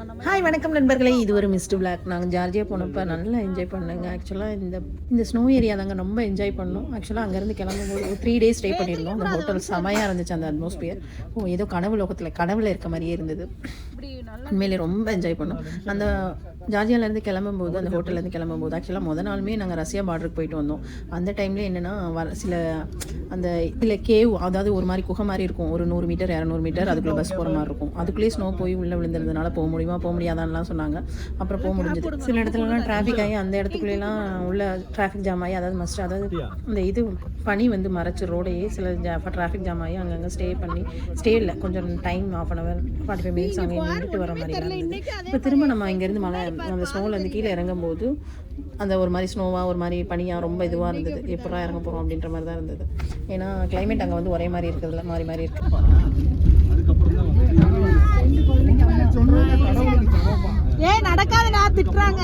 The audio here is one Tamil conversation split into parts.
ஹாய் வணக்கம் நண்பர்களே, இது ஒரு மிஸ்ட் பிளாக். நாங்கள் ஜார்ஜியா போனப்போ நல்லா என்ஜாய் பண்ணேங்க. ஆக்சுவலாக இந்த ஸ்னோ ஏரியா தாங்க ரொம்ப என்ஜாய் பண்ணோம். ஆக்சுவலாக அங்கேருந்து கிளம்பும்போது ஒரு 3 days ஸ்டே பண்ணியிருந்தோம். அந்த ஹோட்டல் செமையாக இருந்துச்சு. அந்த அட்மாஸ்பியர் ஏதோ கனவுல இருக்க மாதிரியே இருந்தது. உண்மையிலே ரொம்ப என்ஜாய் பண்ணோம். அந்த ஜார்ஜியாவிலேருந்து கிளம்பும்போது, அந்த ஹோட்டல்லேருந்து கிளம்பும்போது ஆக்சுவலாக நாளுமே நாங்கள் ரஷ்யா பார்டருக்கு போயிட்டு வந்தோம். அந்த டைம்லேயே என்னென்னா சில அந்த இதில் கேவ், அதாவது ஒரு மாதிரி குகை மாதிரி இருக்கும். ஒரு 100 மீட்டர் 200 மீட்டர் அதுக்குள்ளே பஸ் போகிற மாதிரி இருக்கும். அதுக்குள்ளேயே ஸ்னோ போய் உள்ளே விழுந்துருந்ததுனால போக முடியாதான்லாம் சொன்னாங்க. அப்புறம் போக முடிஞ்சது. சில இடத்துலலாம் டிராஃபிக் ஆகி அந்த இடத்துக்குள்ளேலாம் உள்ள டிராஃபிக் ஜாம் ஆகி, அதாவது இந்த இது பனி மறைச்சு ரோடையே சில டிராஃபிக் ஜாம் ஆகி அங்கங்கே ஸ்டே இல்லை, கொஞ்சம் டைம் 1/2 hour 45 minutes அங்கே நின்றுட்டு வர மாதிரி இருந்தது. இப்போ திரும்ப நம்ம இங்கேருந்து அந்த ஸ்னோவிலேருந்து கீழே இறங்கும்போது அந்த ஒரு மாதிரி ஸ்னோவாக, ஒரு மாதிரி பனியாக, ரொம்ப இதுவாக இருந்தது. எப்படா இறங்க போகிறோம் அப்படின்ற மாதிரி தான் இருந்தது. ஏன்னா கிளைமேட் அங்கே ஒரே மாதிரி இருக்கிறதுல மாறி இருக்கு. ஏன் நடக்காதுடா, திட்டுறாங்க.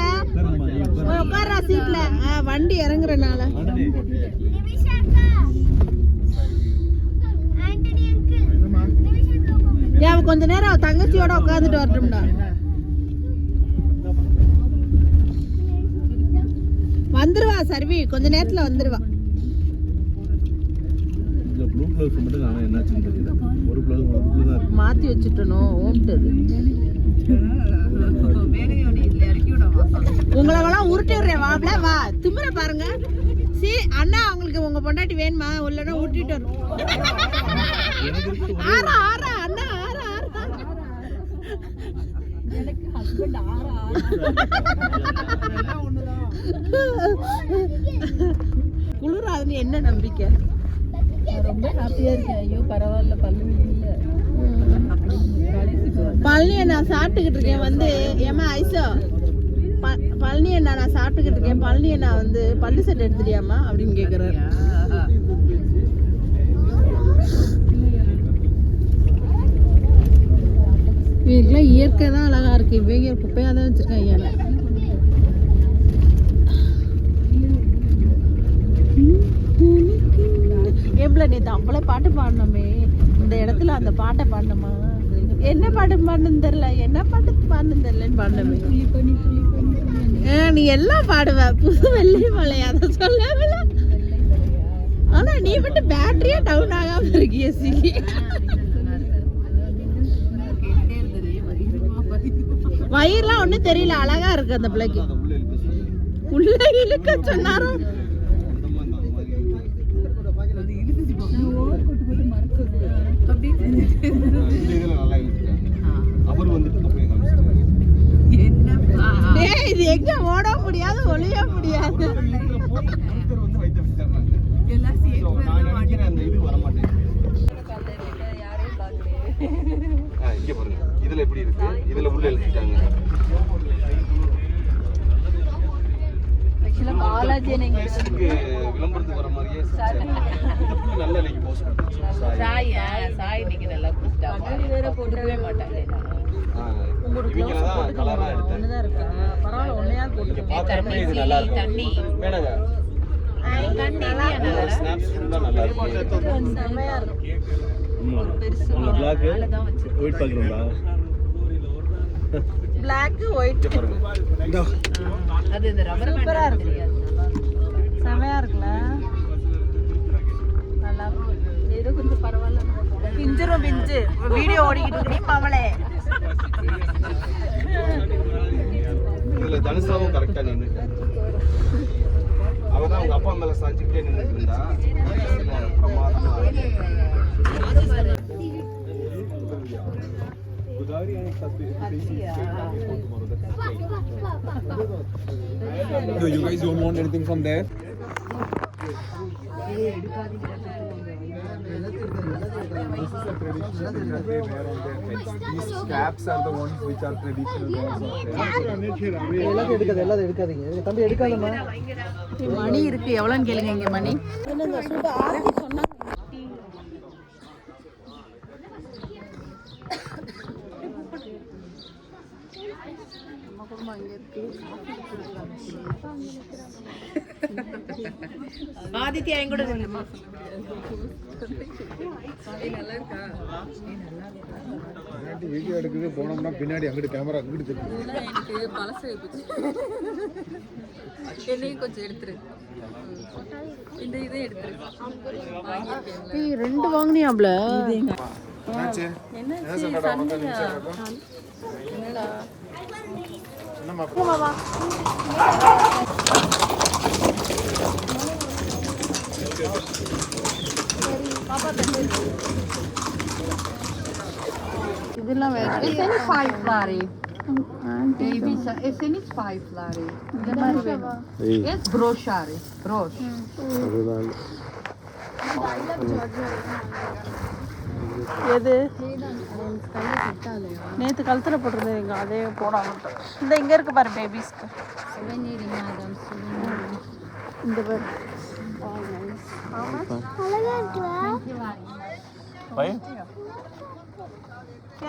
உட்கார்றா சீட்ல, வண்டி இறங்குறனால. ஏன் கொஞ்ச நேரம் தங்கச்சியோட உட்காந்துட்டு வரட்டும்டா. வந்துருவா சர்வி, கொஞ்ச நேரத்துல வந்துருவா. மாத்தி வச்சுட்டணும் ஓம்ட்டது. உங்களெல்லாம் உருட்டிடுறேன் வாப்ல, வா திமுற பாருங்க. அண்ணா அவங்களுக்கு உங்க பொண்டாட்டி வேணுமா? உள்ளனா ஊட்டிட்டு வரும். ஆறா ஆறா அண்ணா ஆறா ஆறா. எனக்கு ஹஸ்பண்ட் ஆறா குளிராதுன்னு என்ன நம்பிக்கை? ரொம்ப ஹாப்பியா இருக்கேன். ஐயோ பரவாயில்ல, பழனியை நான் சாப்பிட்டுக்கிட்டு இருக்கேன். ஏமா ஐசோ, பழனியை நான் சாப்பிட்டுக்கிட்டு இருக்கேன். பழனியை நான் பல்லு செட் எடுத்துட்டியாமா அப்படின்னு கேட்குறாரு. இவங்களுக்குலாம் இயற்கை தான் அழகா இருக்கு. இவங்க குப்பையாக தான் வச்சிருக்காங்க. ஐயா எவ்வளோ நேற்று அவ்வளோ பாட்டு பாடினோமே, இந்த இடத்துல அந்த பாட்டை பாடணுமா? என்ன பாட்டு பாடணுன்னு தெரியல, என்ன பாட்டு பாடணுன்னு தெரியலன்னு பாடணுமே. நீ எல்லாம் பாடுவ. புது வெள்ளி மலை அதை சொல்லல. ஆனா நீ மட்டும் பேட்டரியா டவுன் ஆகாம இருக்கிய. சிலி வயிறுலாம் ஒன்றும் தெரியல, அழகா இருக்கு அந்த பிள்ளைக்கு. உள்ள இழுக்க சொன்னாரும். இது எங்க ஓட முடியாது, ஒளிய முடியாது. இதுல எப்படி இருக்கு? இதுல உள்ள எழுதிட்டாங்க. பாலாஜி விளம்பரத்துக்கு வர மாதிரியே நல்ல லைக் போஸ்ட் சாய் இன்னைக்கு நல்லா கூப்பிட்டாங்க. வேற போட்டுக்கவே மாட்டாங்க. இவங்கதான் கலரா எடுத்தேன். ஒண்ணுதான் இருக்கா? பரவாயில்ல, ஒண்ணையா போட்டுக்கோங்க. இது நல்லா இருக்கு. வேணாங்க. ஸ்னாப்ஸ் ஃபுல்லா நல்லா இருக்கு. செமையா இருக்கு. உங்க பிளாக் ஒயிட் பாக்குறீங்களா? பிளாக் ஒயிட் அது இந்த ரப்பர் சூப்பரா இருக்கு. செமையா இருக்குல, நல்லா இருக்கு. ஏதோ கொஞ்சம் பரவாயில்ல. பிஞ்சு வீடியோ ஓடிக்கிட்டு இருக்கு மாமளே. இதுல தனுஷாவும் கரெக்டா நின்னுட்டு, அவதான் அவங்க அப்பா மேல சாஞ்சிக்கிட்டே நின்னுட்டு இருந்தா. So you guys don't want anything from there? This is a traditional thing that they wear on their heads. These caps are the ones which are traditional wears on their heads. மணி இருக்கு, எவ்வளோன்னு கேளுங்க. இங்க மணி நம்ம குடும்பம் அங்கே இருக்கு. ஆதித்யா என் கூட நில்லுமா. வீடியோ எடுக்குது போனோம்னா பின்னாடி அங்கிட்டு கேமரா அங்கிட்டு தெரியும். எனக்கு பழசு போச்சு. என்னையும் கொஞ்சம் எடுத்துரு. இந்த இதை எடுத்துரு. ஏய் 2 வாங்குனியாப்ல. என்னாச்சு? என்ன சண்டை உனக்கு என்னடா? என்னம்மா இதெல்லாம் வேற. Is any 5 lari? Baby, is any 5 lari? இந்த மாதிரி வேணும். Yes, broshari. Brosh. அதுதான் எது நேற்று கழுத்தில் போட்டிருந்தேங்க அதே போடாம இந்த இங்கே இருக்கு பாரு பேபிஸ்க்கு இந்த பேர்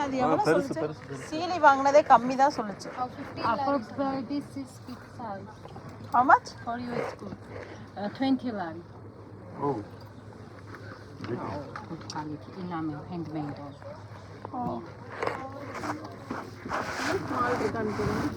அது எவ்வளோ சொல்லுச்சு? சீலி வாங்கினதே கம்மி தான் சொல்லுச்சு. Approximately 6 feet size. How much? For you, it's good. 20 lari. ஓ Good quality. Enamel, handmade also. Small இருக்கான்னு தெரியும்.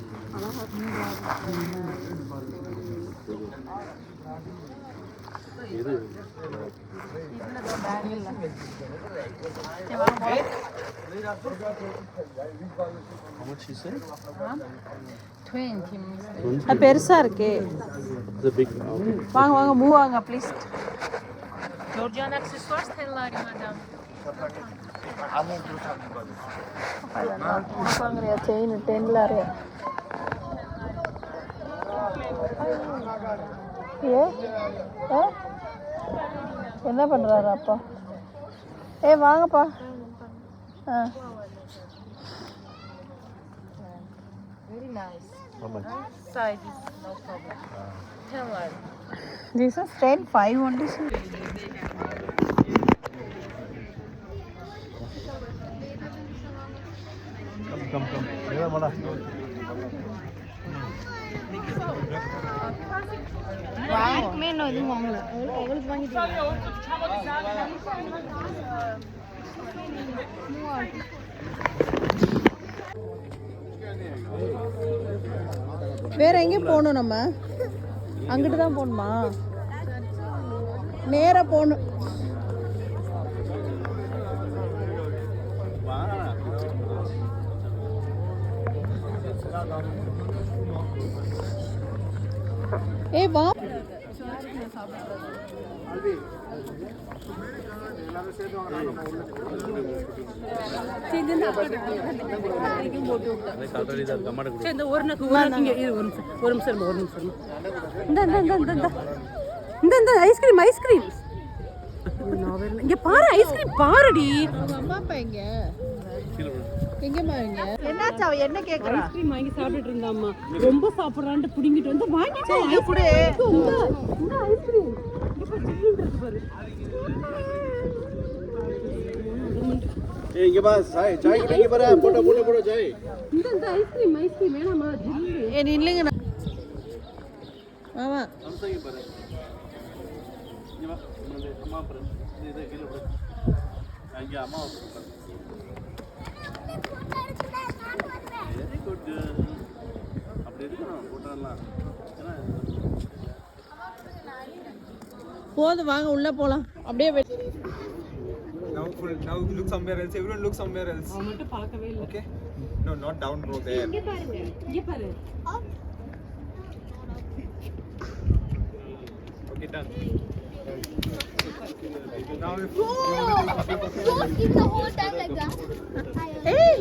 How much she said? 20 means அது பெருசாக இருக்கே. It's a big. Okay. வாங்க வாங்க மூவ் வாங்க please. Georgian accessoires 10 lari, madam. வாங்குறியா செயின் 10 லாரியா? ஏ என்ன பண்ணுறாரு அப்பா? வாங்கப்பா. Very nice. How much? Size is no problem. 10 lari. This is 10, 5 only. Come. Yeah, mala. எதுவும் வாங்கல. எவ்வளவு வாங்கிட்டீங்க? வேற எங்கேயும் போகணும் நம்ம? அங்கிட்டு தான் போகணுமா? நேராக போகணும். வா. ஐஸ்கிரீம் இங்க பாரு, ஐஸ்கிரீம் பாருடி. அம்மா அப்பா எங்க பாருங்க. என்னாச்சு? அவ என்ன கேக்குறா? ஐஸ்கிரீம் வாங்கி சாப்பிட்டுட்டு இருந்தாம்மா. ரொம்ப சாப்பிடுறான்ட்டு புடிங்கிட்டு வந்து வாங்கிட்டு இது கூட ஐஸ்கிரீம் Hey, இங்க பா சாய் குடிங்க பாரு. போடு சாய். இந்த ஐஸ்கிரீம் வேணாமா? ஜில்லு. நீ இல்லைங்க. ஆமா சம்சங்க பாரு. இங்க வா. அம்மா பாரு. இது கீழ போடு. அங்க அம்மா பாரு. Very good. அப்படி இருக்கணும் போட்டறலாம். ஏன்னா போதும் வாங்க உள்ள போலாம். அப்படியே Now look somewhere else. Everyone look somewhere else. அவன் மட்டும் பார்க்கவே இல்லை. Okay. No, not down bro there. இங்க பாரு. Okay, done. Now if Don't keep the whole time like that. Hey!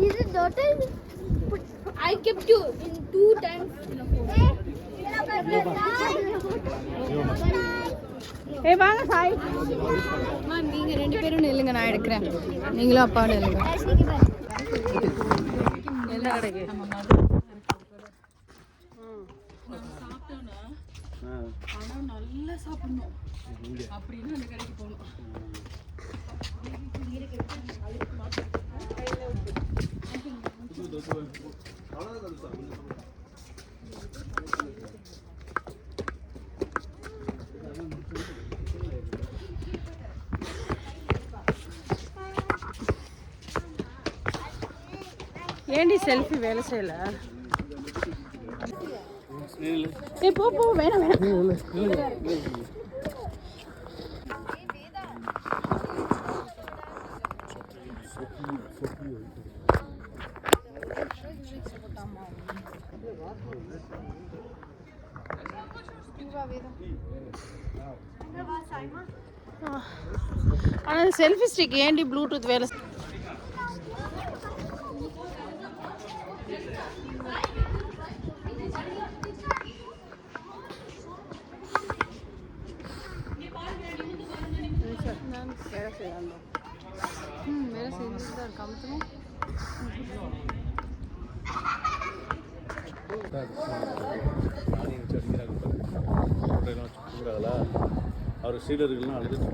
Is it daughter? I kept you in 2 times. Hey! வாங்க சாய். நீங்க 2 பேரும் நில்லுங்க, நான் எடுக்கிறேன். நீங்களும் அப்பா நில்லுங்க. என்ன கடைக்கு? நல்லா சாப்பிடணும் அப்படின்னு அந்த கடைக்கு போகணும். ஏண்டி செல்ஃபி வேலை செய்யல? ஏய் போ போ, வேணாம் வேணாம். ஆனால் செல்ஃபி ஸ்டிக் ஏண்டி ப்ளூடூத் வேலை வேலை செஞ்சுட்டு தான் இருக்கா அமுத்தணும். அவர் சீடர்கள்லாம் அழுதுட்டு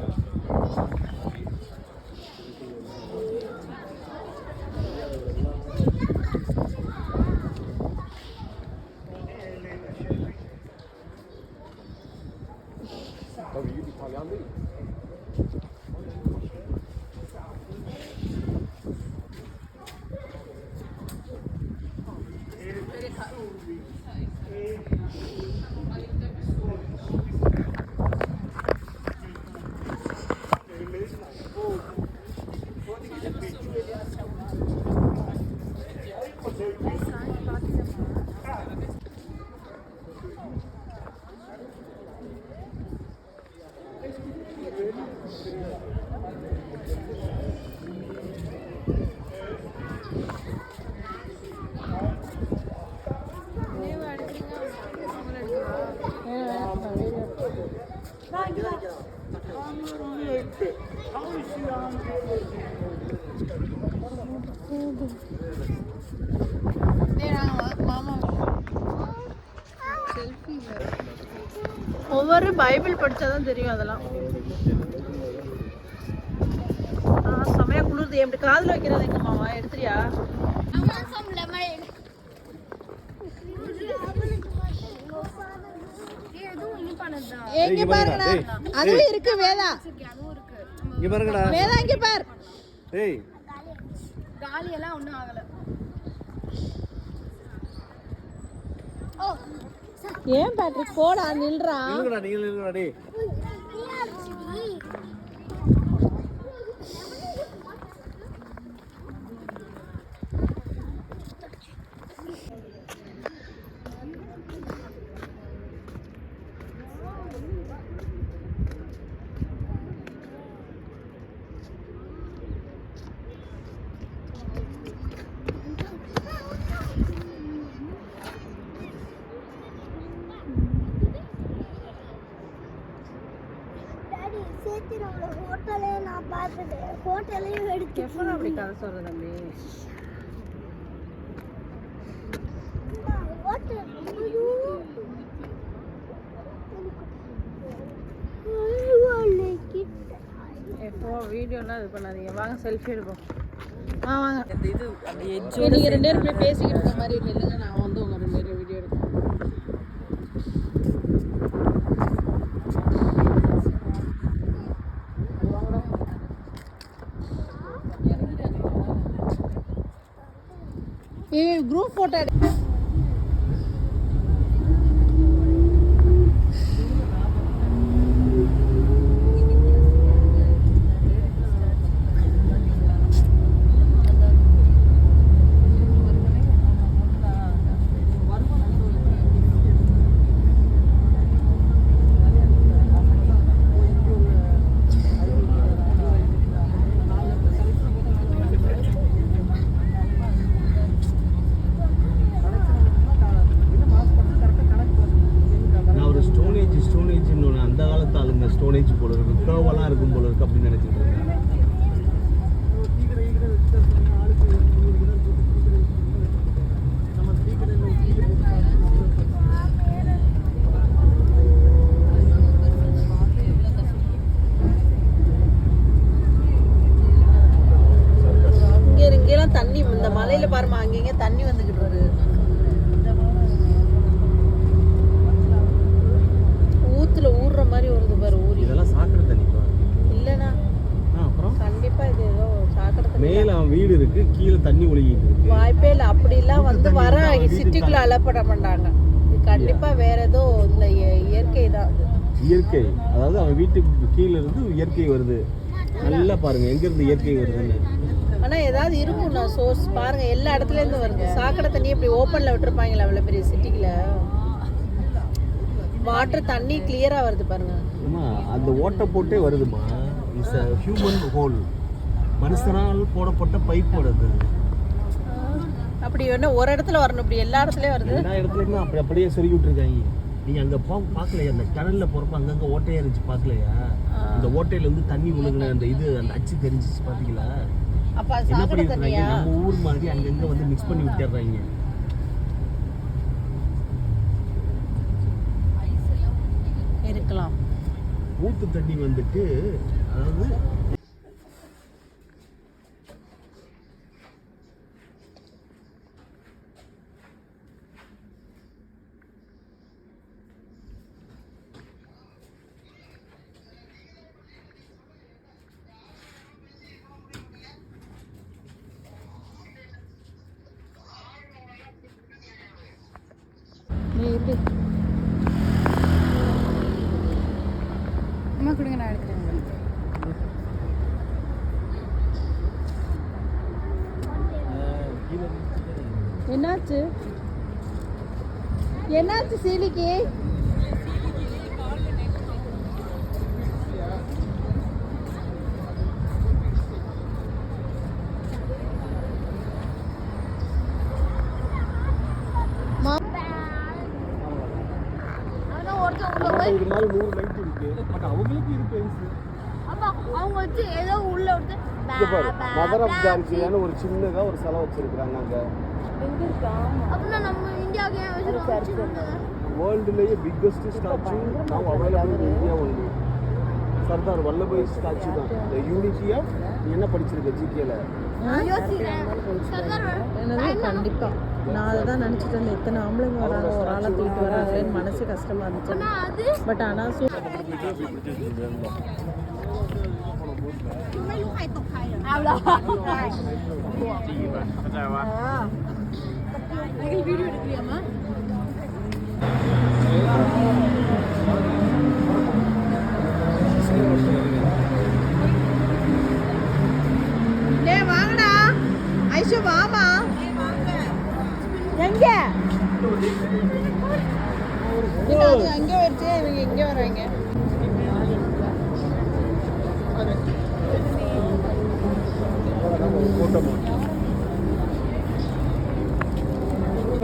ஒவ்வொரு பைபிள் படிச்சாதான் தெரியும் அதெல்லாம். செமையா குளிர்து. எப்படி காதில் வைக்கிறது எங்க மாமா எடுத்துறியா? எங்க பாருங்கடா, அதுவும் இருக்கு வேதா. இங்க பாருங்கடா வேதா இங்க பார். ஏய் காலி எல்லாம் ஒன்றும் ஆகலை. ஏன் பேட்ரிக் போடா, நில்றா. நில்லுங்கடா நீங்க நில்லுங்கடா டேய். ஹோட்டலே நான் பார்த்தேன். ஹோட்டலையும் எடுத்து எப்போ அப்படி கதை சொல்ற தம்பி? ஹோட்டல் எப்போ வீடியோலாம் இது பண்ணாதீங்க. வாங்க செல்ஃபி எடுப்போம். வாங்க. இது அந்த எட்ஜ் நீங்க ரெண்டு பேரும் இப்படி பேசிக்கிட்டு இருக்க மாதிரி இல்லைங்க. நான் வந்து உங்க ரெண்டு பேரும் வீடியோ எடுப்போம். ஏய் குரூப் போட்டோ ஸ்டோனேஜ் போல இருக்கு, கர்வெல்லாம் இருக்கும் போல இருக்கு அப்படின்னு நினைச்சிட்டு இருக்கேன். இங்கெல்லாம் தண்ணி இந்த மலையில பாருமா, அங்கங்க தண்ணி வந்துகிட்டு இருக்கு. ஊத்துல ஊறுற மாதிரி வருது பாரு ஊறி. இதெல்லாம் சாக்கடை தண்ணிப்பா. இல்லைண்ணா அப்புறம் கண்டிப்பா இது ஏதோ சாக்கடை தண்ணி. மேல அவன் வீடு இருக்கு, கீழே தண்ணி ஒழுகிட்டு இருக்கு. வாய்ப்பே இல்லை. அப்படிலாம் வந்து வர சிட்டிக்குள்ள அலப்பட மாட்டாங்க. இது கண்டிப்பா வேற ஏதோ இந்த இயற்கை தான் அது. இயற்கை, அதாவது அவன் வீட்டுக்கு கீழே இருந்து இயற்கை வருது. நல்லா பாருங்க எங்க இருந்து இயற்கை வருதுன்னு. ஆனா ஏதாவது இருக்கும் நான் சோர்ஸ் பாருங்க, எல்லா இடத்துல இருந்து வருது. சாக்கடை தண்ணி இப்படி ஓப்பன்ல விட்டுருப்பாங்களா அவ்வளவு பெரிய சிட்டிக்குள்ள? வாட்டர் தண்ணி கிளியரா வருது பாருங்க. அம்மா அந்த ஓட்டை போட்டே வருதுமா. It's a human hole. மனுஷனால் போடப்பட்ட பைப் வருது. அப்படி என்ன ஒரு இடத்துல வரணும், இப்படி எல்லா இடத்துலயும் வருது. எல்லா இடத்துலயுமே அப்படியே சொருகி விட்டுருக்காங்க. நீங்க அங்க பார்க்கலையா, அந்த கடல்ல போறப்ப அங்கங்க ஓட்டையா இருந்துச்சு பார்க்கலையா? அந்த ஓட்டையில இருந்து தண்ணி விழுகுன அந்த இது அந்த அச்சு தெரிஞ்சிச்சு பாத்தீங்களா? அப்ப என்ன சாக்கடை பண்ணிருக்காங்க, தண்ணியா? நம்ம ஊர் மாதிரி அங்கங்க வந்து மிக்ஸ் பண்ணி விட்டுறாங்க. இருக்கலாம். ஊத்து தண்ணி வந்துட்டு அதாவது அம்மா கொடுங்க, நான் எடுக்கிறேன். என்னாச்சு என்னாச்சு சீலிக்கு? இது மாதிரி 100 லைட் இருக்கு. பட் அவங்களுக்கு இது பெருசு. அவங்க வச்சு ஏதோ உள்ள விட்டு இங்க பாரு, மதர் ஆஃப் ஜான்சியான ஒரு சின்னதா ஒரு சிலை வச்சிருக்காங்க அங்க. அப்படின்னா நம்ம இந்தியாவுக்கு ஏன் வச்சிருக்காங்க? வேர்ல்டுலயே பிக்கஸ்ட் ஸ்டாச்சு நவ available in India only. Sardar Vallabhbhai statue தான். தி யூனிட்டி ஆஃப் என்ன படிச்சிருக்க ஜிகேல? என்னது கண்டிப்பா. நான் அதை தான் நினச்சிட்டு இருந்தேன், இத்தனை ஆம்பளைங்க வராங்க ஒரு ஆளை தூக்கிட்டு வராங்கன்னு மனசு கஷ்டமா இருந்துச்சு. பட் ஆனால் வீடியோ எடுக்கலையாமா? வாங்கடா ஐஷு வாமா. எங்க அது அங்க வச்சு இவங்க எங்க வராங்க?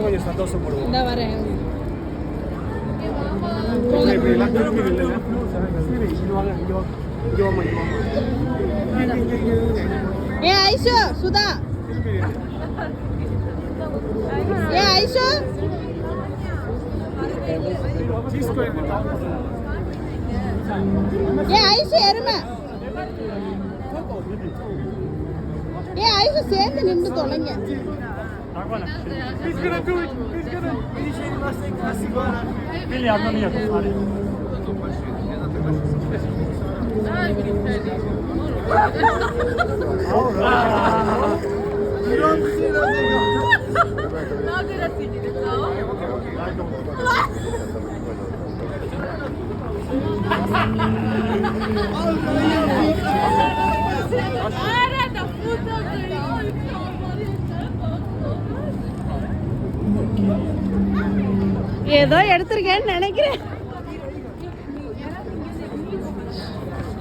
கொஞ்சம் சந்தோஷப்படுவோம். இந்த வரேன். இப்படி எல்லாம் திரும்பி இல்லை. இங்க வாங்க, இங்க வாங்க, இங்க வாமா, இங்க வாமா. ஏ ஐஷு சுதா, ஏ ஐஷு ஏ ஐஷு எருமை, ஏ ஐஷு சேர்ந்து நின்று தொலைங்க. ஏதோ எடுத்திருக்கேன்னு நினைக்கிறேன்.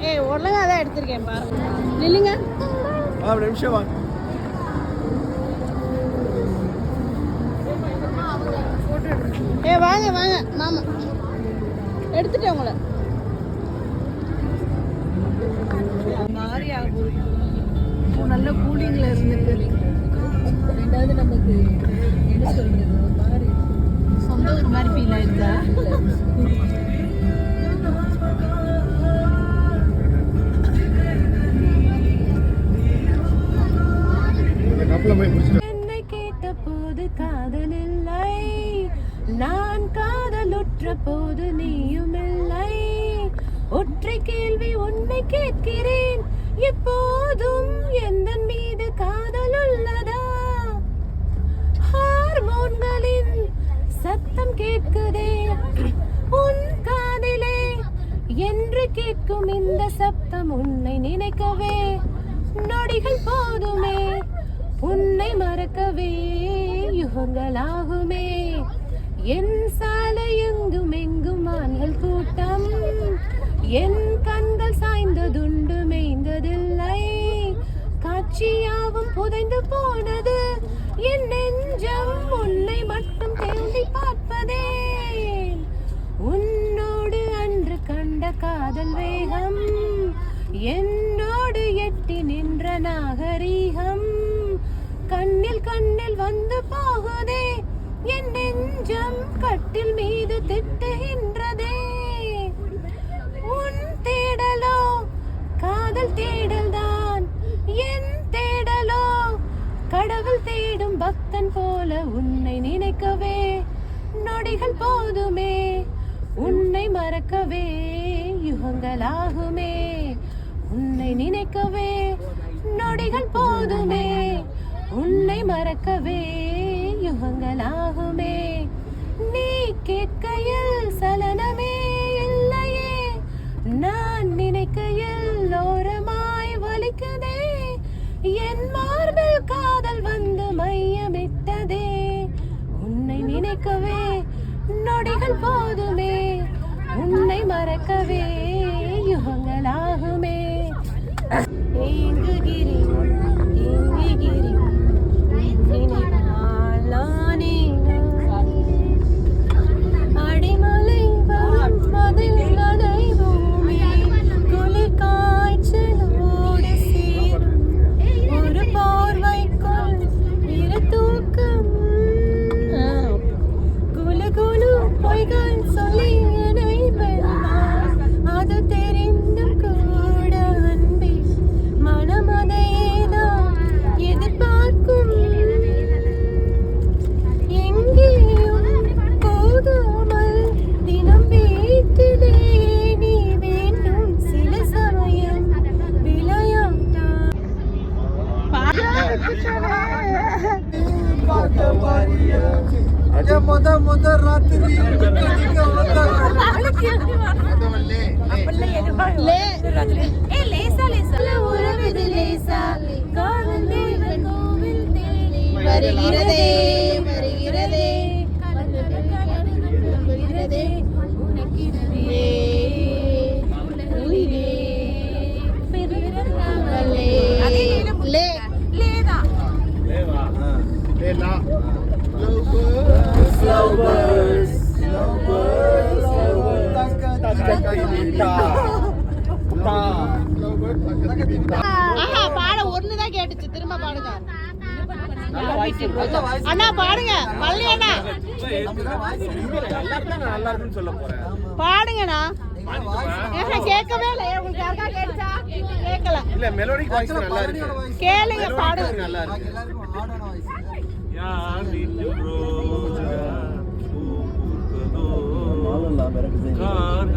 ஏய் ஒழுங்கா தான் எடுத்திருக்கேன் பாருங்க. நில்லுங்க. ஒரு நிமிஷம் வாங்க. ஏ வாங்க வாங்க மாமா, எடுத்துட்டேன் உங்களை. மாறி ஆகும். நல்ல கூலிங்ல இருந்துட்டு ரெண்டாவது நமக்கு என்ன சொல்றது, மாறி சொந்த ஒரு மாதிரி ஃபீல் ஆயிருந்தா. கப்பல போய் முடிச்சிட்டு என்னை கேட்ட போது காதல் இல்லை, நான் காதலுற்ற போது நீயும் இல்லை. ஒற்றை கேள்வி உன்னை கேட்கிறேன், எப்போதும் எந்தன் மீது காதல் உள்ளதா? ஹார்மோன்களின் சத்தம் கேட்குதே உன் காதிலே என்று கேட்கும் இந்த சப்தம் உன்னை நினைக்கவே நொடிகள் போதுமே, உன்னை மறக்கவே யுகங்களாகுமே. என் சாலை எங்கும் எங்கும் ஆண்கள் கூட்டம், என் கண்கள் சாய்ந்ததுண்டு மேய்ந்ததில்லை. காட்சியாவும் புதைந்து போனது, என் நெஞ்சம் உன்னை மட்டும் தேடி பார்ப்பதே. உன்னோடு அன்று கண்ட காதல் வேகம், என்னோடு எட்டி நின்ற நாகரீகம். கண்ணில் கண்ணில் வந்து போகுதே, என் நெஞ்சம் கட்டில் மீது திட்டுகின்றதே. உன் தேடலோ காதல் தேடல்தான், என் தேடலோ கடவுள் தேடும் பக்தன் போல உன்னை நினைக்கவே நொடிகள் போதுமே, உன்னை மறக்கவே யுகங்களாகுமே. உன்னை நினைக்கவே நொடிகள் போதுமே, உன்னை மறக்கவே யுகங்களாகுமே. நீ கேட்கையில் சலனமே இல்லையே, நான் நினைக்கையில் ஓரமாய் வலிக்குதே. என் மார்பில் காதல் வந்து மையமிட்டதே, உன்னை நினைக்கவே நொடிகள் போதுமே, உன்னை மறக்கவே யுகங்களாகுமே. ஏங்குகிறேன் ஏங்குகிறேன் நினைவால் நானே அடிமலை வரும் மதில் நனைவோமே, குளிர் காய்ச்சலோடு சேரும் ஒரு பார்வைக்குள் இரு தூக்கம். குலு குலு பொய்கள் சொல்லி என்னை வெல்வார், அது தெரிந்தும் கூட அன்பே மனம் அதையேதான் எதிர்பார்க்கும். எங்கேயும் போகாமல் தினம் வீட்டிலே நீ வேண்டும், சில சமயம் விளையாட்டா. உறவுது லேசா காதல் தேவன் கோவில் தேடி வருகிறதே வருகிறதே வருகிறதே உனக்கிடவே உயிரே பிறந்தாங்களே. லே லேதா ஆஹா, பாட ஒண்ணுதான் கேட்டுச்சு, திரும்ப பாடுங்க அண்ணா, பாடுங்க மல்லி அண்ணா, பாடுங்கண்ணா. கேட்கவே இல்லை, உங்களுக்கு யாருக்கா கேட்டுச்சா? கேட்கல, இல்ல மெலோடிக் வாய்ஸ் நல்லா இருக்கு, கேளுங்க பாடுங்க. நல்லா இருக்கு. कार